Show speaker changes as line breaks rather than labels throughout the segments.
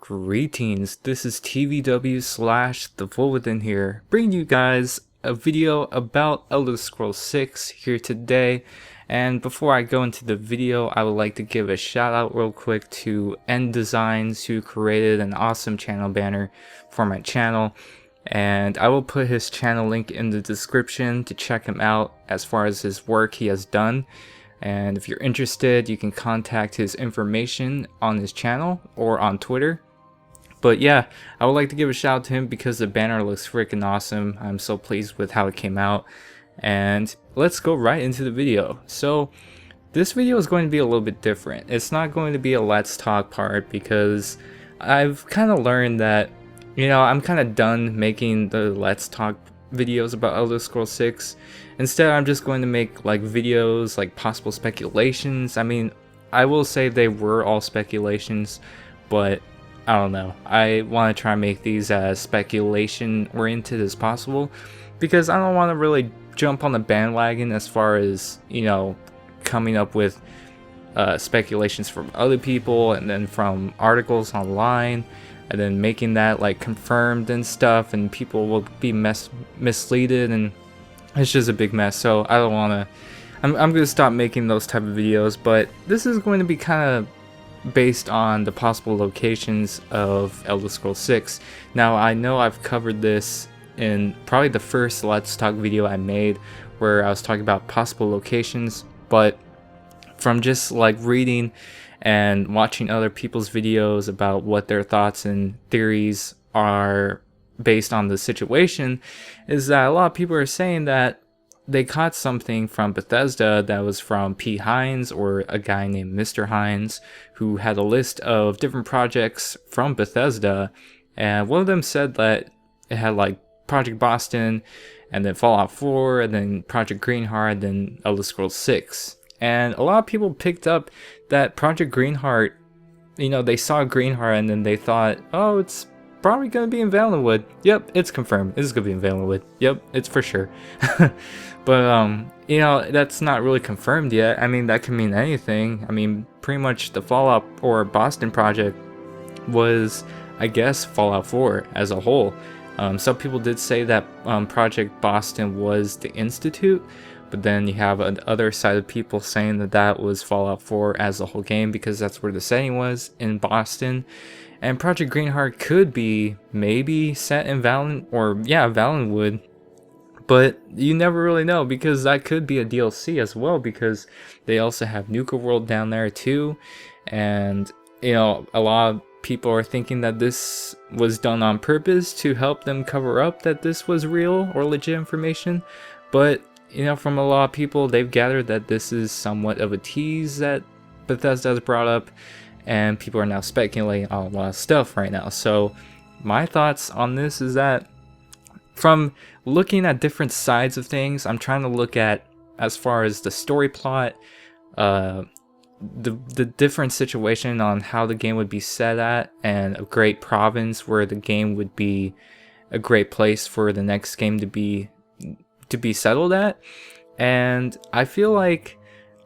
Greetings, this is TVW slash TheVoltWithin here, bringing you guys a video about Elder Scrolls 6 here today. And before I go into the video, I would like to give a shout out real quick to End Designs, who created an awesome channel banner for my channel. And I will put his channel link in the description to check him out as far as his work he has done. And if you're interested, you can contact his information on his channel or on Twitter. But yeah, I would like to give a shout out to him because the banner looks freaking awesome. I'm so pleased with how it came out. And let's go right into the video. So this video is going to be a little bit different. It's not going to be a let's talk part because I've kind of learned that, you know, I'm kind of done making the let's talk videos about Elder Scrolls 6. Instead, I'm just going to make like videos like possible speculations. I mean, I will say they were all speculations, but I don't know. I want to try and make these as speculation oriented as possible because I don't want to really jump on the bandwagon as far as, you know, coming up with speculations from other people and then from articles online and then making that like confirmed and stuff, and people will be misleaded, and it's just a big mess. So I don't want to. I'm going to stop making those type of videos, but this is going to be kind of based on the possible locations of Elder Scrolls 6. Now, I know I've covered this in probably the first Let's Talk video I made, where I was talking about possible locations, but from just like reading and watching other people's videos about what their thoughts and theories are based on the situation, is that a lot of people are saying that they caught something from Bethesda that was from P. Hines, or a guy named Mr. Hines, who had a list of different projects from Bethesda, and one of them said that it had like Project Boston, and then Fallout 4, and then Project Greenheart, and then Elder Scrolls 6. And a lot of people picked up that Project Greenheart, you know, they saw Greenheart and then they thought, oh, it's probably going to be in Valenwood. Yep, it's confirmed. It's going to be in Valenwood. Yep, it's for sure. But, you know, that's not really confirmed yet. I mean, that can mean anything. I mean, pretty much the Fallout or Boston project was, I guess, Fallout 4 as a whole. Some people did say that Project Boston was the Institute, but then you have an other side of people saying that that was Fallout 4 as a whole game because that's where the setting was, in Boston. And Project Greenheart could be maybe set in Valenwood, but you never really know because that could be a DLC as well, because they also have Nuka World down there too. And, you know, a lot of people are thinking that this was done on purpose to help them cover up that this was real or legit information. But, you know, from a lot of people, they've gathered that this is somewhat of a tease that Bethesda has brought up, and people are now speculating on a lot of stuff right now. So my thoughts on this is that, from looking at different sides of things, I'm trying to look at, as far as the story plot, the different situation on how the game would be set at, and a great province where the game would be a great place for the next game to be settled at. And I feel like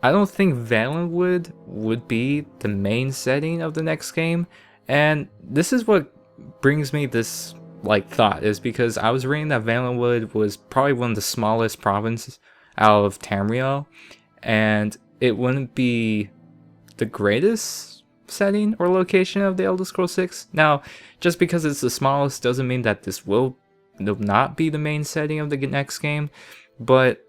I don't think Valenwood would be the main setting of the next game. And this is what brings me this like thought, is because I was reading that Valenwood was probably one of the smallest provinces out of Tamriel, and it wouldn't be the greatest setting or location of the Elder Scrolls 6. Now, just because it's the smallest doesn't mean that this will not be the main setting of the next game. But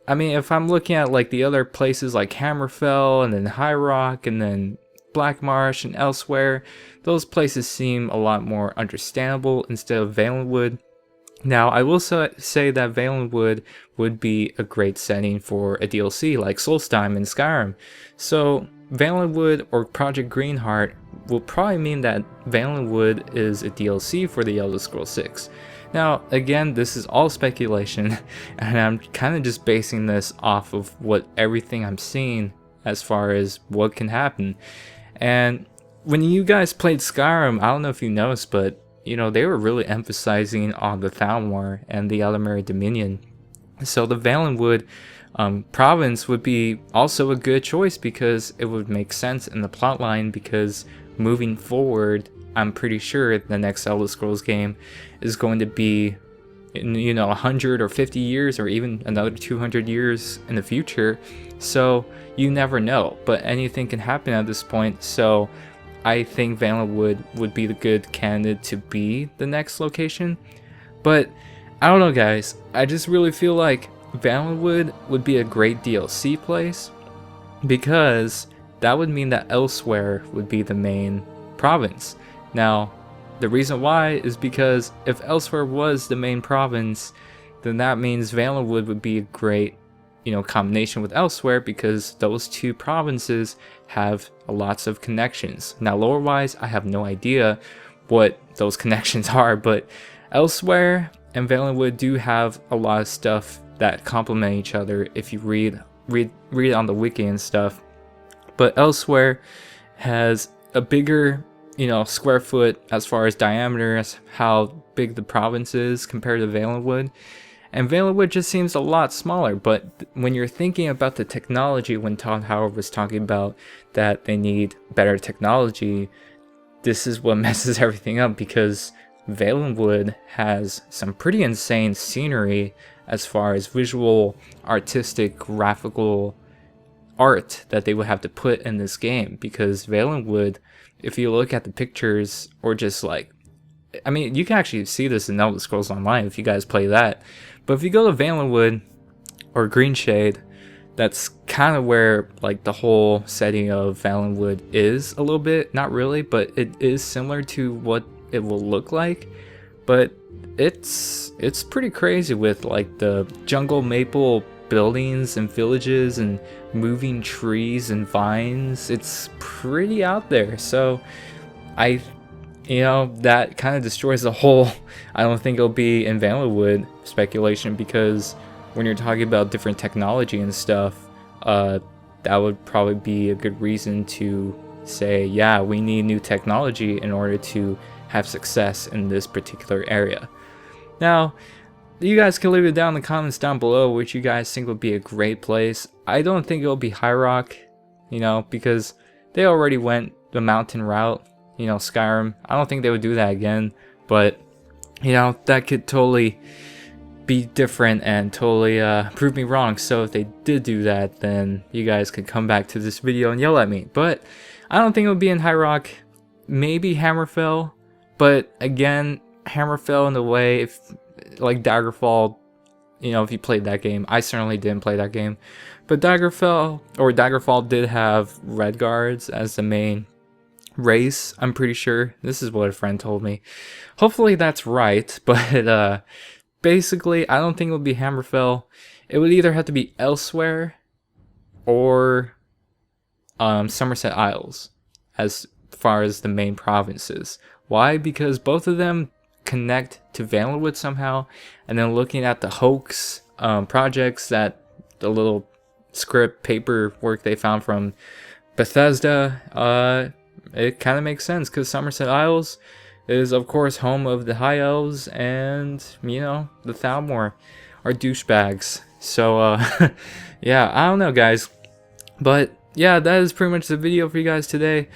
I mean, if I'm looking at like the other places like Hammerfell and then High Rock and then Black Marsh and elsewhere, those places seem a lot more understandable instead of Valenwood. Now, I will say that Valenwood would be a great setting for a DLC like Solstheim in Skyrim. So Valenwood or Project Greenheart will probably mean that Valenwood is a DLC for the Elder Scrolls 6. Now, again, this is all speculation, and I'm kind of just basing this off of what everything I'm seeing as far as what can happen. And when you guys played Skyrim, I don't know if you noticed, but, you know, they were really emphasizing on the Thalmor and the Elamari Dominion. So the Valenwood province would be also a good choice because it would make sense in the plotline, because moving forward, I'm pretty sure the next Elder Scrolls game is going to be in, 100 or 50 years or even another 200 years in the future. So you never know, but anything can happen at this point. So I think Valenwood would be the good candidate to be the next location. But I don't know, guys, I just really feel like Valenwood would be a great DLC place, because that would mean that Elsewhere would be the main province. Now, the reason why is because if Elsewhere was the main province, then that means Valenwood would be a great, combination with Elsewhere, because those two provinces have lots of connections. Now, lore-wise, I have no idea what those connections are, but Elsewhere and Valenwood do have a lot of stuff that complement each other if you read on the wiki and stuff. But Elsewhere has a bigger, square foot as far as diameter, as how big the province is compared to Valenwood. And Valenwood just seems a lot smaller. But when you're thinking about the technology, when Todd Howard was talking about that they need better technology, this is what messes everything up, because Valenwood has some pretty insane scenery as far as visual, artistic, graphical art that they would have to put in this game. Because Valenwood, if you look at the pictures, or just like, I mean, you can actually see this in Elder Scrolls Online if you guys play that. But if you go to Valenwood or Greenshade, that's kind of where like the whole setting of Valenwood is a little bit. Not really, but it is similar to what it will look like. But it's pretty crazy with like the jungle maple buildings and villages and moving trees and vines. It's pretty out there. So that kind of destroys the whole I don't think it'll be in Valenwood speculation, because when you're talking about different technology and stuff, that would probably be a good reason to say, yeah, we need new technology in order to have success in this particular area. Now, you guys can leave it down in the comments down below which you guys think would be a great place. I don't think it'll be High Rock, because they already went the mountain route, Skyrim. I don't think they would do that again, but, that could totally be different and totally prove me wrong. So if they did do that, then you guys could come back to this video and yell at me. But I don't think it would be in High Rock. Maybe Hammerfell, but again, Hammerfell in the way, if like Daggerfall, if you played that game. I certainly didn't play that game, but Daggerfall did have Red Guards as the main race. I'm pretty sure. This is what a friend told me. Hopefully that's right, but basically I don't think it would be Hammerfell. It would either have to be Elsewhere or Somerset Isles as far as the main provinces. Why? Because both of them connect to Valenwood somehow. And then looking at the hoax projects, that the little script paperwork they found from Bethesda, it kind of makes sense, because Somerset Isles is of course home of the High Elves, and the Thalmor are douchebags. So yeah, I don't know, guys, but yeah, that is pretty much the video for you guys today.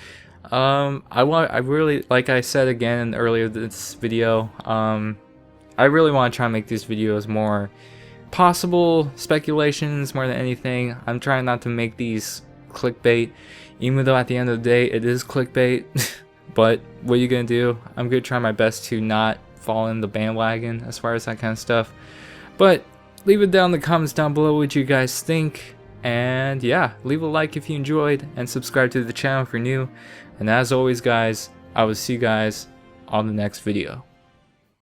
I really, like I said again earlier this video, I really want to try and make these videos more possible speculations more than anything. I'm trying not to make these clickbait, even though at the end of the day it is clickbait. But what are you gonna do? I'm gonna try my best to not fall in the bandwagon as far as that kind of stuff. But leave it down in the comments down below what you guys think. And yeah, leave a like if you enjoyed, and subscribe to the channel if you're new. And as always, guys, I will see you guys on the next video.